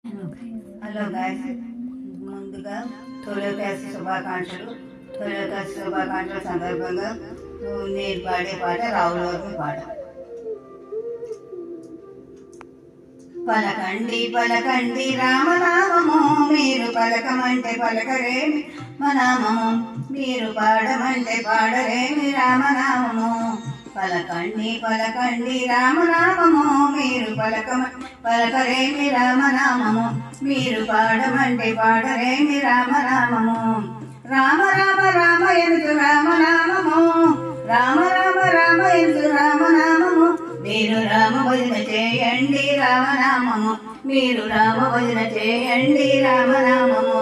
Hello guys, ముందుగా తొలికాశి శుభాకాంక్షలు. తొలికాశి శుభాకాంక్షల సందర్భంగా నేను పాడే పాట రావుల వర్మ పాట. పలకండి పలకండి రామనామము, మీరు పలకమంటే పలకరేమి మనామము, మీరు పాడమంటే పాడరేమి రామనామము. పలకండి పలకండి రామనామము, మీరు పలకరేమి రామనామము, మీరు పాడమంటే పాడరేమి రామనామము. రామ రామ రామ ఎందు రామనామము, రామ రామ రామ ఎందు రామనామము, మీరు రామ భజన చేయండి రామనామము, మీరు రామ భజన చేయండి రామనామము.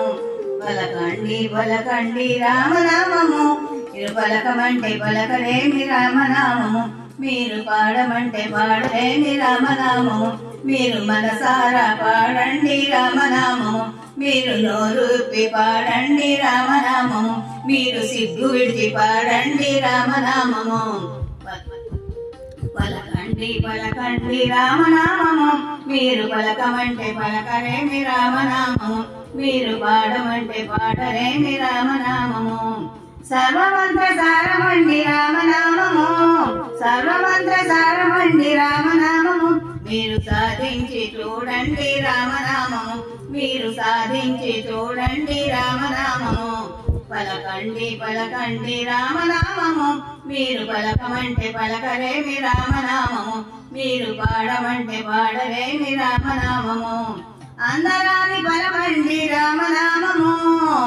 పలకండి పలకండి రామనామము, మీరు పలకమంటే పలకరేమి రామనామము, మీరు పాడమంటే పాడలేమి రామనామము, మీరు మనసారా పాడండి రామనామము, మీరు నోరుప్పి పాడండి రామనామము, మీరు సిగ్గు విడిచి పాడండి రామనామము. పలకండి పలకండి రామనామము, మీరు పలకమంటే పలకరేమి రామనామము, మీరు పాడమంటే పాడరేమి రామనామము. సర్వమంత్ర సారమండి రామనామము, సర్వమంత్ర సారమండి రామనామము, మీరు సాధించి చూడండి రామనామము, మీరు సాధించి చూడండి రామనామము. పలకండి పలకండి రామనామము, మీరు పలకమంటే పలకరేమి రామనామము, మీరు పాడమంటే పాడరేమి రామనామము. అందరాని పలమండి రామనామము,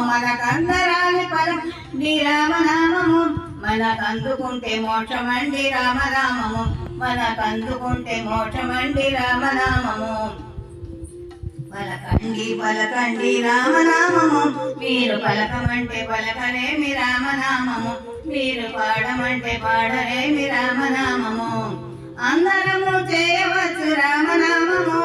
మనకందరాని పలమండి రామనామము, మనకందుకుంటే మోక్షమండి రామనామము, మనకందుకుంటే మోక్షమండి రామనామము. పలకండి పలకండి రామనామము, మీరు పలకమంటే పలకరేమి రామనామము, మీరు పాడమంటే పాడరేమి రామనామము. అందరము చేయవచ్చు రామనామము,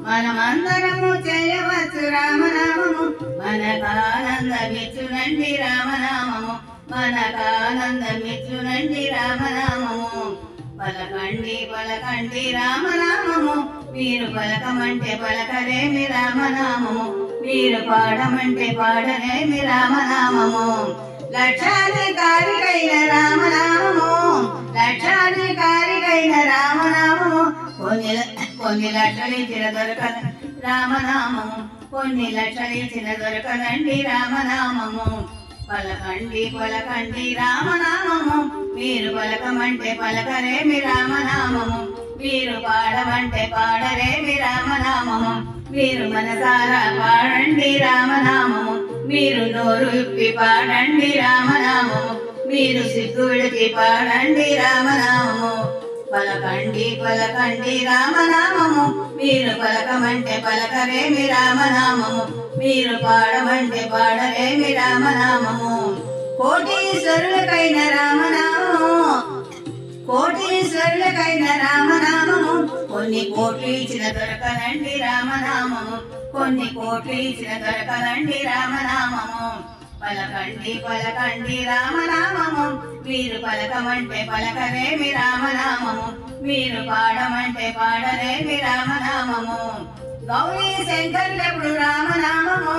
మనమందరము చేయవచ్చు రామనామము, మనకానందమిచ్చునండి రామనామము, మనకానందమిచ్చునండి రామనామము. పలకండి పలకండి రామనామము, మీరు పలకమంటే పలకరేమి రామనామము, మీరు పాడమంటే పాడరేమి రామనామము. లక్షాధికారికైన రామనామము, లక్షాధికారికైన రామనామము, కొన్ని లక్షలిచ్చిన దొరకద రామనామము, కొన్ని లక్షలిచ్చిన దొరకదండి రామనామము. పలకండి పలకండి రామనామము, మీరు పలకమంటే పలకరేమి రామనామము, మీరు పాడమంటే పాడరేమి రామనామము, మీరు మనసారా పాడండి రామనామము, మీరు నోరు ఇప్పి పాడండి రామనామము, మీరు సిగ్గు విడిచి పాడండి రామనామము. పలకండి పలకండి రామనామము, మీరు పలకమంటే పలకరేమి రామనామము, మీరు పాడమంటే పాడరేమి రామనామము. కోటీశ్వరులకైన రామనామము, కోటీశ్వరులకైన రామనామము, కొన్ని కోట్లు ఇచ్చిన దొరకనండి రామనామము, కొన్ని కోట్లు ఇచ్చిన దొరకనండి రామనామము. పలకండి పలకండి రామనామము, మీరు పలకమంటే పలకరేమి రామనామము, మీరు పాడమంటే పాడరేమి రామనామము. గౌరీ శంకరులెప్పుడు రామనామము,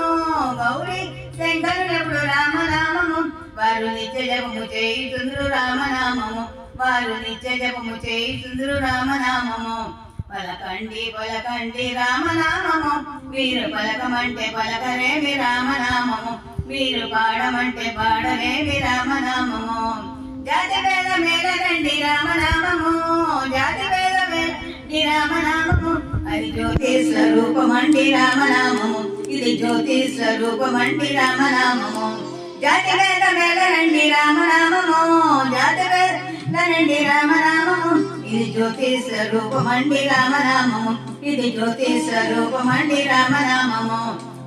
గౌరీ శంకరులెప్పుడు రామనామము, వారు నిత్య జపము చేయుచుందురు రామనామము, వారు నిత్య జపము చేయుచుందురు రామనామము. పలకండి పలకండి రామనామము, మీరు పలకమంటే పలకరేమి రామనామము, మీరు పాడమంటే పాడరేమి రామనామము. జాతి వేద మేళనండి రామనామము, జాతి వేద మేళండి రామనామము, అది జ్యోతి స్వరూపమండి రామనామము, ఇది జ్యోతి స్వరూపమండి రామనామము. జాతి వేద మేళనండి రామనామము, జాతి వేదనండి రామనామము, ఇది జ్యోతి స్వరూపమండి రామనామము, ఇది జ్యోతి స్వరూపమండి రామనామము.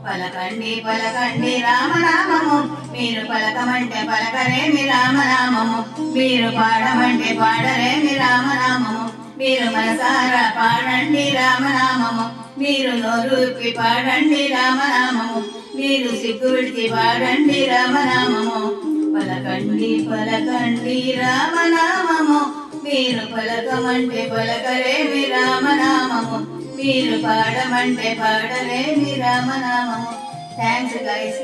పలకండి పలకండి రామనామము, మీరు పలకమంటే పలకరేమి రామనామము, మీరు పాడమంటే పాడరేమి రామనామము, మీరు మనసారా పాడండి రామనామము, మీరు నోరు ఇప్పి పాడండి రామనామము, మీరు సిగ్గు విడిచి పాడండి రామనామము. పలకండి పలకండి రామనామము, మీరు పలకమంటే పలకలేమి రామనామము, మీరు పాడమంటే పాడలేమి రామనామము. Thanks guys.